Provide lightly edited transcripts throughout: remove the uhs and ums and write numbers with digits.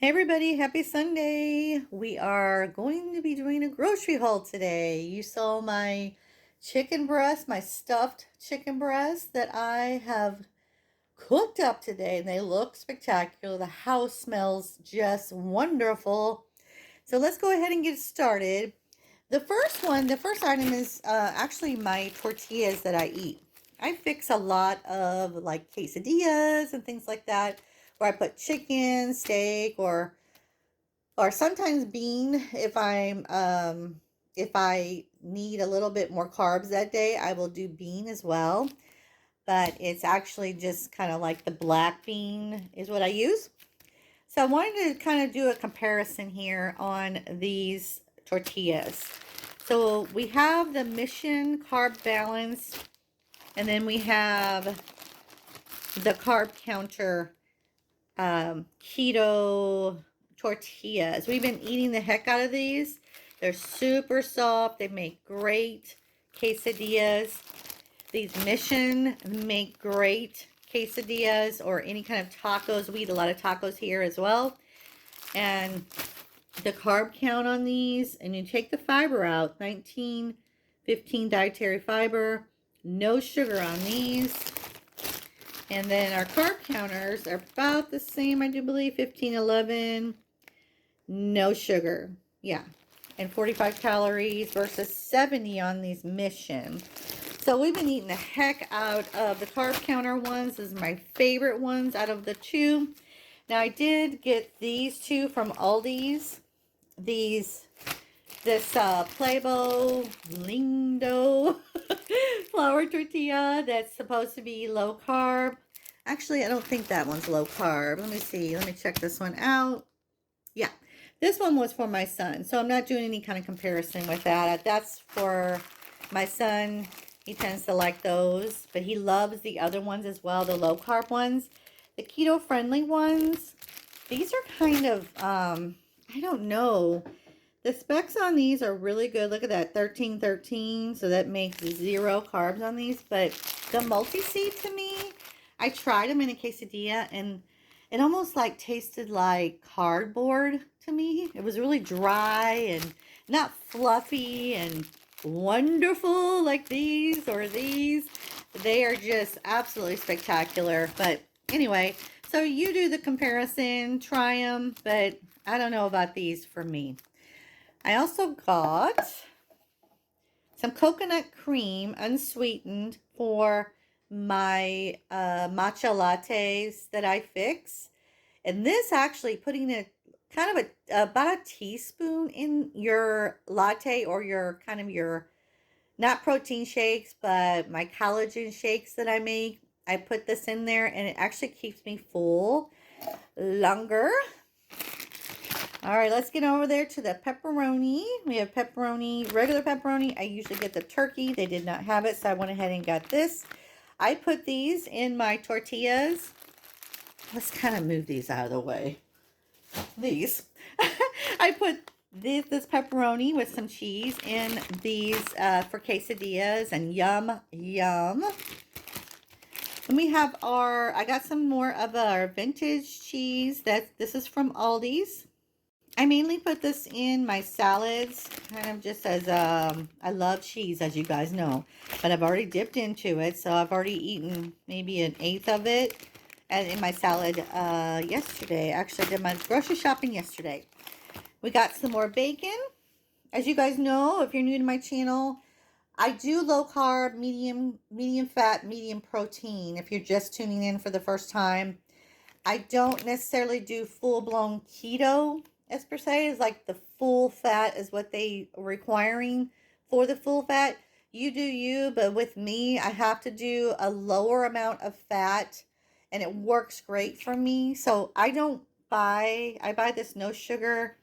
Hey everybody, happy Sunday. We are going to be doing a grocery haul today. You saw my chicken breast, my stuffed chicken breast that I have cooked up today, and they look spectacular. The house smells just wonderful. So let's go ahead and get started. The first item is actually my tortillas that I eat. I fix a lot of like quesadillas and things like that, where I put chicken, steak, or sometimes bean if I need a little bit more carbs that day, I will do bean as well. But it's actually just kind of like the black bean is what I use. So I wanted to kind of do a comparison here on these tortillas. So we have the Mission Carb Balance, and then we have the Carb Counter keto tortillas. We've been eating the heck out of these. They're super soft. They make great quesadillas. These Mission make great quesadillas or any kind of tacos. We eat a lot of tacos here as well. And the carb count on these, and you take the fiber out, 15 dietary fiber, no sugar on these. And then our carb counters are about the same, I do believe, 11, no sugar. Yeah, and 45 calories versus 70 on these Mission. So we've been eating the heck out of the carb counter ones. This is my favorite ones out of the two. Now I did get these two from Aldi's. This Paleo Lindo flour tortilla that's supposed to be low carb. Actually, I don't think that one's low carb. Let me see. Let me check this one out. Yeah, this one was for my son, so I'm not doing any kind of comparison with that. That's for my son. He tends to like those, but he loves the other ones as well, the low carb ones. The keto friendly ones, these are kind of, I don't know. The specs on these are really good. Look at that, 13, so that makes 0 carbs on these. But the multi-seed, to me, I tried them in a quesadilla, and it almost like tasted like cardboard to me. It was really dry and not fluffy and wonderful like these or these. They are just absolutely spectacular. But anyway, so you do the comparison, try them, but I don't know about these for me. I also got some coconut cream, unsweetened, for my matcha lattes that I fix. And this actually, putting a kind of about a teaspoon in your latte or your kind of your, not protein shakes, but my collagen shakes that I make. I put this in there, and it actually keeps me full longer. All right, let's get over there to the pepperoni. We have pepperoni, regular pepperoni. I usually get the turkey. They did not have it, so I went ahead and got this. I put these in my tortillas. Let's kind of move these out of the way. These. I put this pepperoni with some cheese in these for quesadillas, and yum, yum. And we have I got some more of our vintage cheese. This is from Aldi's. I mainly put this in my salads, kind of just as, I love cheese, as you guys know, but I've already dipped into it, so I've already eaten maybe 1/8 of it, and in my salad yesterday. Actually, I did my grocery shopping yesterday. We got some more bacon. As you guys know, if you're new to my channel, I do low carb, medium fat, medium protein. If you're just tuning in for the first time, I don't necessarily do full-blown keto, as per se. Is like the full fat is what they are requiring for the full fat. You do you, but with me, I have to do a lower amount of fat, and it works great for me. So I buy this no sugar,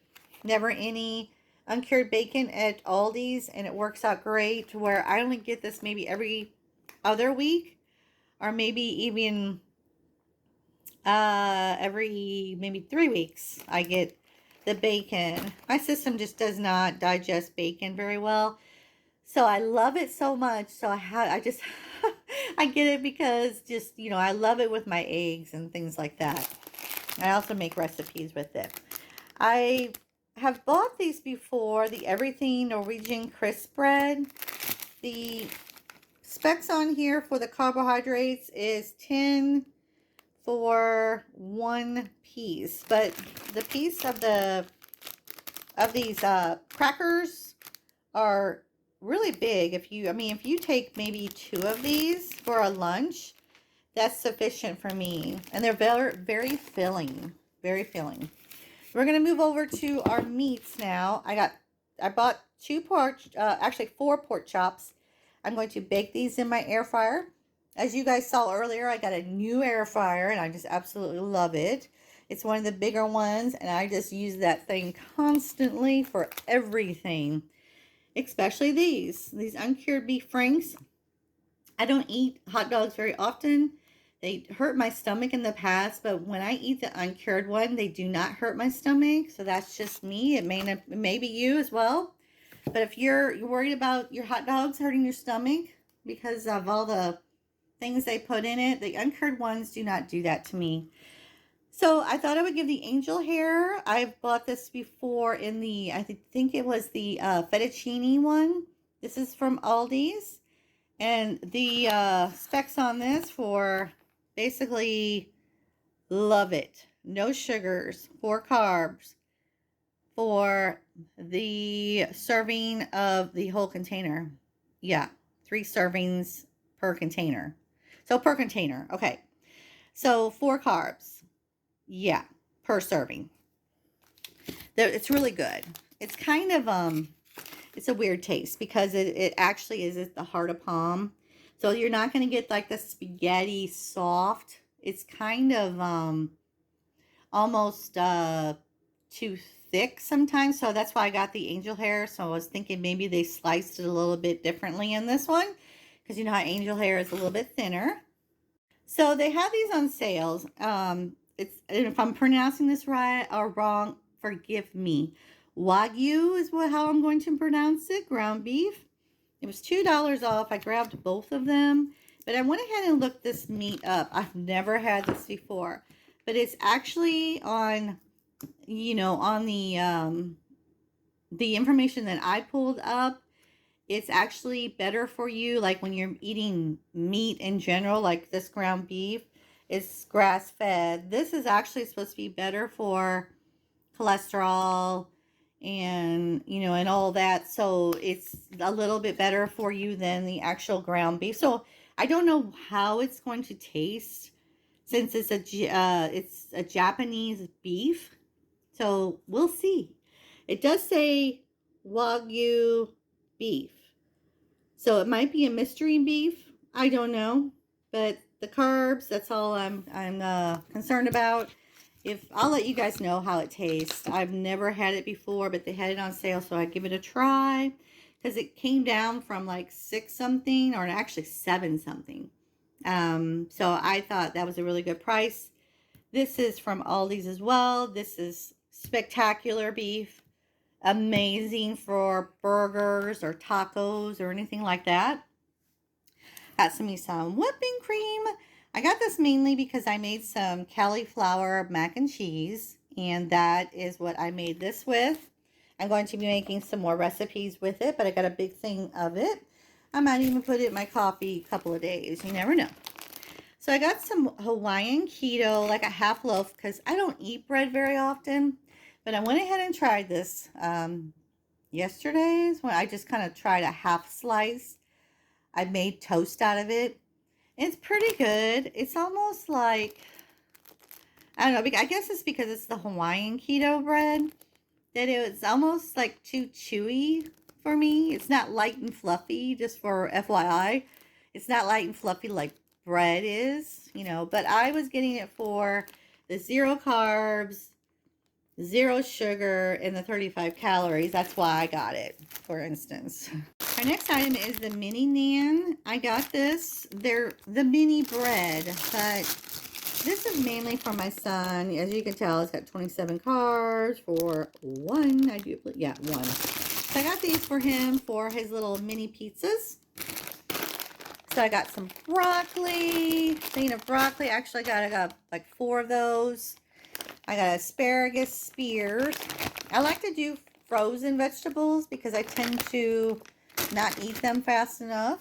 never any uncured bacon at Aldi's, and it works out great, where I only get this maybe every other week, or maybe even every maybe 3 weeks I get the bacon. My system just does not digest bacon very well, so I love it so much. So I just I get it because just, you know, I love it with my eggs and things like that. I also make recipes with it. I have bought these before, the Everything Norwegian Crisp Bread. The specs on here for the carbohydrates is 10 for one piece, but the piece of these crackers are really big. If you take maybe 2 of these for a lunch, that's sufficient for me, and they're very, very filling, very filling. We're gonna move over to our meats now. I bought 4 pork chops. I'm going to bake these in my air fryer. As you guys saw earlier, I got a new air fryer and I just absolutely love it. It's one of the bigger ones, and I just use that thing constantly for everything, especially these uncured beef franks. I don't eat hot dogs very often. They hurt my stomach in the past, but when I eat the uncured one, they do not hurt my stomach. So that's just me. It may be you as well. But if you're worried about your hot dogs hurting your stomach because of all the things they put in it, the uncured ones do not do that to me. So I thought I would give the angel hair. I've bought this before in the, I think it was the fettuccine one. This is from Aldi's. And the specs on this for basically love it. No sugars, 4 carbs for the serving of the whole container. Yeah, 3 servings per container. So per container, okay. So 4 carbs, yeah, per serving. It's really good. It's kind of, it's a weird taste because it actually is at the heart of palm. So you're not going to get like the spaghetti soft. It's kind of almost too thick sometimes. So that's why I got the angel hair. So I was thinking maybe they sliced it a little bit differently in this one, because you know how angel hair is a little bit thinner. So they have these on sales. If I'm pronouncing this right or wrong, forgive me. Wagyu is how I'm going to pronounce it, ground beef. It was $2 off. I grabbed both of them, but I went ahead and looked this meat up. I've never had this before, but it's actually on, on the information that I pulled up. It's actually better for you, like when you're eating meat in general, like this ground beef. It's grass-fed. This is actually supposed to be better for cholesterol and and all that, so it's a little bit better for you than the actual ground beef. So I don't know how it's going to taste, since it's a Japanese beef, so we'll see. It does say Wagyu beef, so it might be a mystery beef. I don't know, but the carbs, that's all I'm concerned about. I'll let you guys know how it tastes. I've never had it before, but they had it on sale, so I'd give it a try, because it came down from like 6 something, or actually 7 something. So I thought that was a really good price. This is from Aldi's as well. This is spectacular beef. Amazing for burgers or tacos or anything like that. Got some whipping cream. I got this mainly because I made some cauliflower mac and cheese, and that is what I made this with. I'm going to be making some more recipes with it, but I got a big thing of it. I might even put it in my coffee a couple of days. You never know. So I got some Hawaiian keto, like a half loaf, because I don't eat bread very often. But I went ahead and tried this yesterday's when I just kind of tried a half slice. I made toast out of it. It's pretty good. It's almost like, I don't know, I guess it's because it's the Hawaiian keto bread, that it's almost like too chewy for me. It's not light and fluffy, just for FYI. It's not light and fluffy like bread is, but I was getting it for the 0 carbs, 0 sugar, and the 35 calories. That's why I got it, for instance. Our next item is the mini naan. I got this. They're the mini bread, but this is mainly for my son. As you can tell, it's got 27 carbs for 1. I do, yeah, 1. So I got these for him for his little mini pizzas. So I got some broccoli, vein of broccoli. Actually, I got like 4 of those. I got asparagus spears. I like to do frozen vegetables because I tend to not eat them fast enough.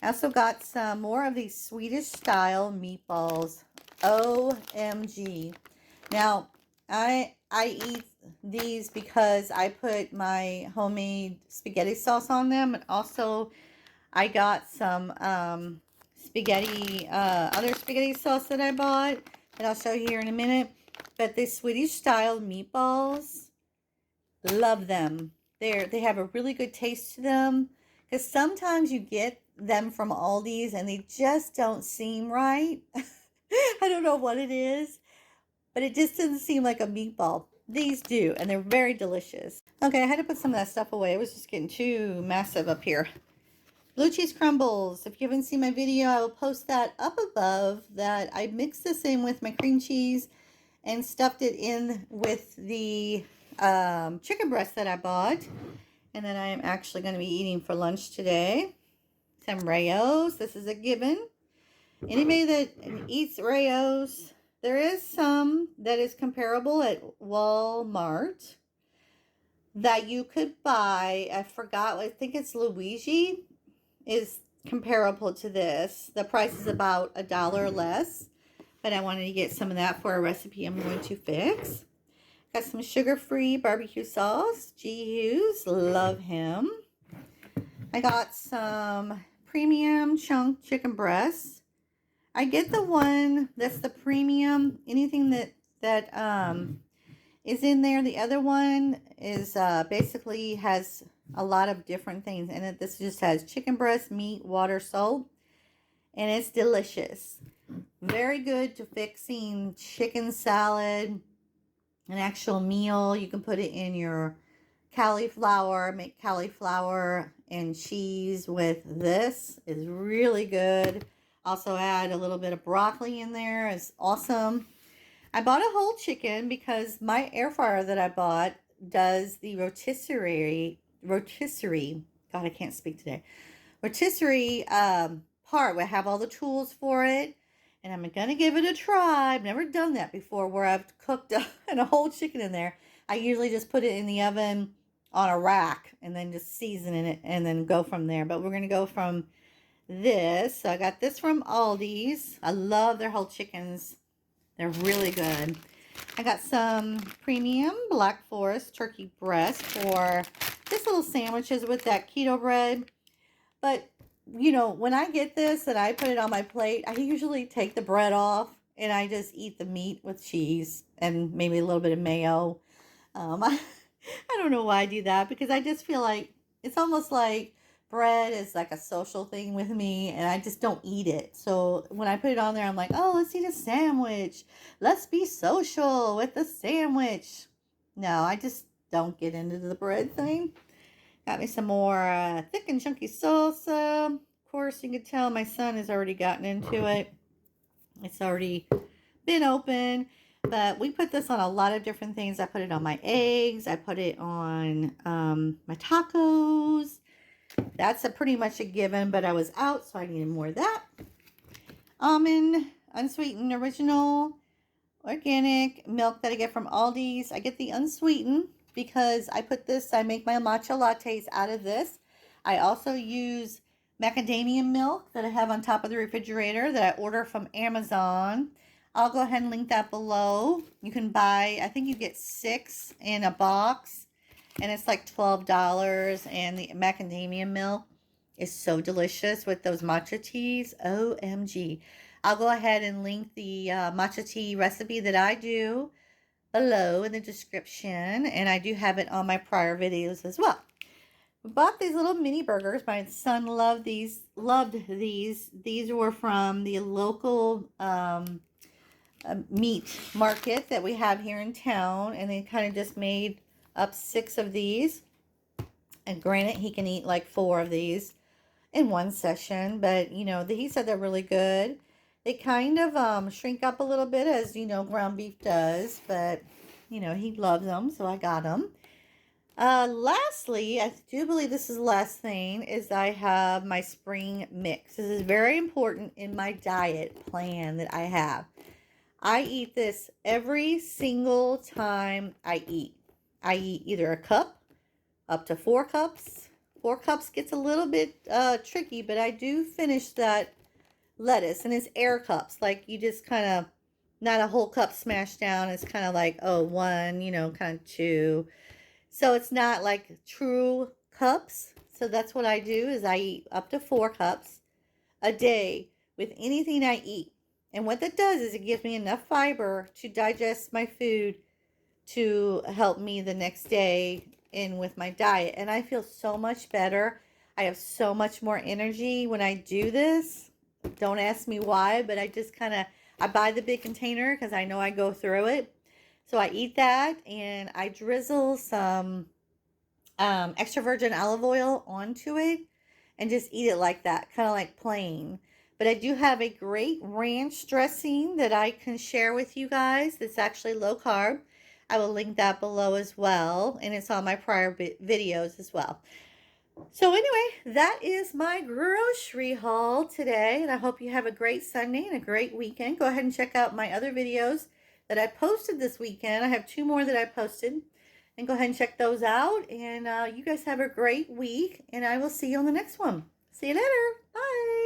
I also got some more of these Swedish style meatballs. OMG. Now, I eat these because I put my homemade spaghetti sauce on them. And also, I got some spaghetti, other spaghetti sauce that I bought. And I'll show you here in a minute. But the Swedish style meatballs, love them. They have a really good taste to them. Because sometimes you get them from Aldi's and they just don't seem right. I don't know what it is, but it just doesn't seem like a meatball. These do, and they're very delicious. Okay, I had to put some of that stuff away. It was just getting too massive up here. Blue cheese crumbles. If you haven't seen my video, I will post that up above. That I mixed this in with my cream cheese and stuffed it in with the chicken breast that I bought. And then I am actually going to be eating for lunch today. Some Rayos. This is a given. Anybody that eats Rayos, there is some that is comparable at Walmart that you could buy. I forgot. I think it's Luigi is comparable to this. The price is about $1 less. But I wanted to get some of that for a recipe I'm going to fix. Got some sugar-free barbecue sauce. G. Hughes, love him. I got some premium chunk chicken breasts. I get the one that's the premium. Anything that is in there. The other one is basically has a lot of different things in it. This just has chicken breast, meat, water, salt, and it's delicious. Very good to fixing chicken salad, an actual meal. You can put it in your cauliflower, make cauliflower and cheese with this. Is really good. Also add a little bit of broccoli in there. It's awesome. I bought a whole chicken because my air fryer that I bought does the rotisserie. God, I can't speak today. Rotisserie part where I have all the tools for it. And I'm going to give it a try. I've never done that before where I've cooked a whole chicken in there. I usually just put it in the oven on a rack and then just season it and then go from there. But we're going to go from this. So I got this from Aldi's. I love their whole chickens. They're really good. I got some premium Black Forest turkey breast for just little sandwiches with that keto bread. But, you know, when I get this and I put it on my plate, I usually take the bread off and I just eat the meat with cheese and maybe a little bit of mayo. I don't know why I do that because I just feel like it's almost like bread is like a social thing with me and I just don't eat it. So when I put it on there, I'm like, oh, let's eat a sandwich. Let's be social with the sandwich. No, I just don't get into the bread thing. Got me some more thick and chunky salsa. Of course, you can tell my son has already gotten into it. It's already been open. But we put this on a lot of different things. I put it on my eggs. I put it on my tacos. That's pretty much a given, but I was out, so I needed more of that. Almond, unsweetened, original, organic milk that I get from Aldi's. I get the unsweetened because I make my matcha lattes out of this. I also use macadamia milk that I have on top of the refrigerator that I order from Amazon. I'll go ahead and link that below. You can buy, I think you get 6 in a box. And it's like $12. And the macadamia milk is so delicious with those matcha teas. OMG. I'll go ahead and link the matcha tea recipe that I do below in the description. And I do have it on my prior videos as well. We bought these little mini burgers. My son loved these. These were from the local meat market that we have here in town. And they kind of just made up 6 of these. And granted, he can eat like 4 of these in one session. But, you know, he said they're really good. They kind of shrink up a little bit as, you know, ground beef does. But, you know, he loves them. So I got them. Lastly, I do believe this is the last thing, is I have my spring mix. This is very important in my diet plan that I have. I eat this every single time I eat. I eat either a cup up to 4 cups. 4 cups gets a little bit tricky, but I do finish that lettuce, and it's air cups. Like you just kind of, not a whole cup smashed down. It's kind of like, oh, one, kind of two. So it's not like true cups. So that's what I do is I eat up to 4 cups a day with anything I eat. And what that does is it gives me enough fiber to digest my food to help me the next day in with my diet. And I feel so much better. I have so much more energy when I do this. Don't ask me why, but I just kind of, I buy the big container because I know I go through it. So I eat that, and I drizzle some extra virgin olive oil onto it and just eat it like that, kind of like plain. But I do have a great ranch dressing that I can share with you guys that's actually low carb. I will link that below as well, and it's on my prior videos as well. So anyway, that is my grocery haul today, and I hope you have a great Sunday and a great weekend. Go ahead and check out my other videos that I posted this weekend. I have 2 more that I posted, and go ahead and check those out. And you guys have a great week, and I will see you on the next one. See you later. Bye.